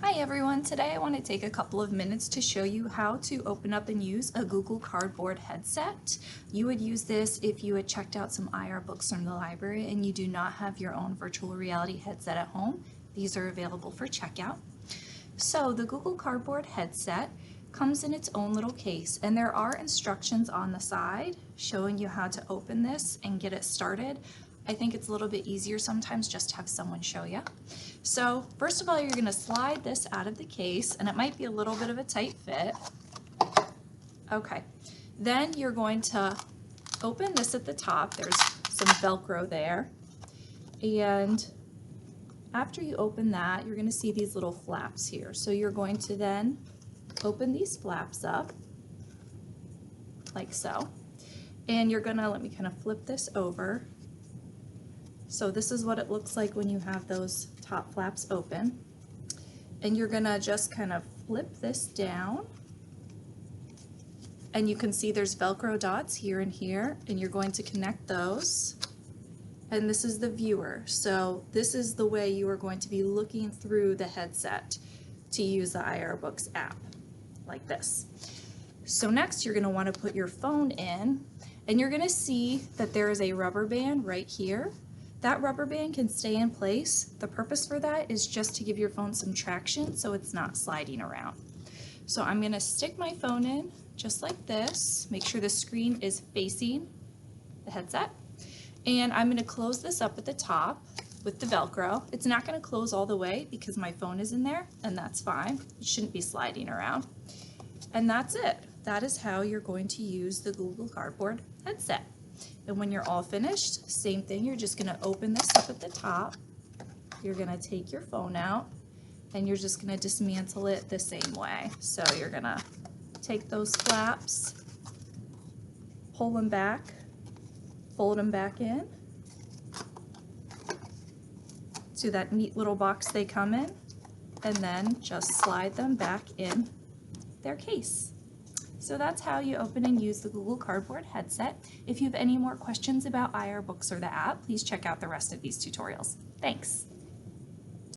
Hi everyone, today I want to take a couple of minutes to show you how to open up and use a Google Cardboard headset. You would use this if you had checked out some IR books from the library and you do not have your own virtual reality headset at home. These are available for checkout. So the Google Cardboard headset comes in its own little case, and there are instructions on the side showing you how to open this and get it started. I think it's a little bit easier sometimes just to have someone show you. So first of all, you're going to slide this out of the case, and it might be a little bit of a tight fit. Okay, then you're going to open this at the top. There's some Velcro there, and after you open that, you're going to see these little flaps here. So you're going to then open these flaps up like so, and you're going to, let me kind of flip this over. So this is what it looks like when you have those top flaps open. And you're gonna just kind of flip this down. And you can see there's Velcro dots here and here, and you're going to connect those. And this is the viewer. So this is the way you are going to be looking through the headset to use the IR Books app, like this. So next you're gonna wanna put your phone in, and you're gonna see that there is a rubber band right here. That rubber band can stay in place. The purpose for that is just to give your phone some traction so it's not sliding around. So I'm going to stick my phone in just like this. Make sure the screen is facing the headset. And I'm going to close this up at the top with the Velcro. It's not going to close all the way because my phone is in there, and that's fine. It shouldn't be sliding around. And that's it. That is how you're going to use the Google Cardboard headset. And when you're all finished, same thing, you're just going to open this up at the top. You're going to take your phone out, and you're just going to dismantle it the same way. So you're going to take those flaps, pull them back, fold them back in to that neat little box they come in, and then just slide them back in their case. So that's how you open and use the Google Cardboard headset. If you have any more questions about IR Books or the app, please check out the rest of these tutorials. Thanks.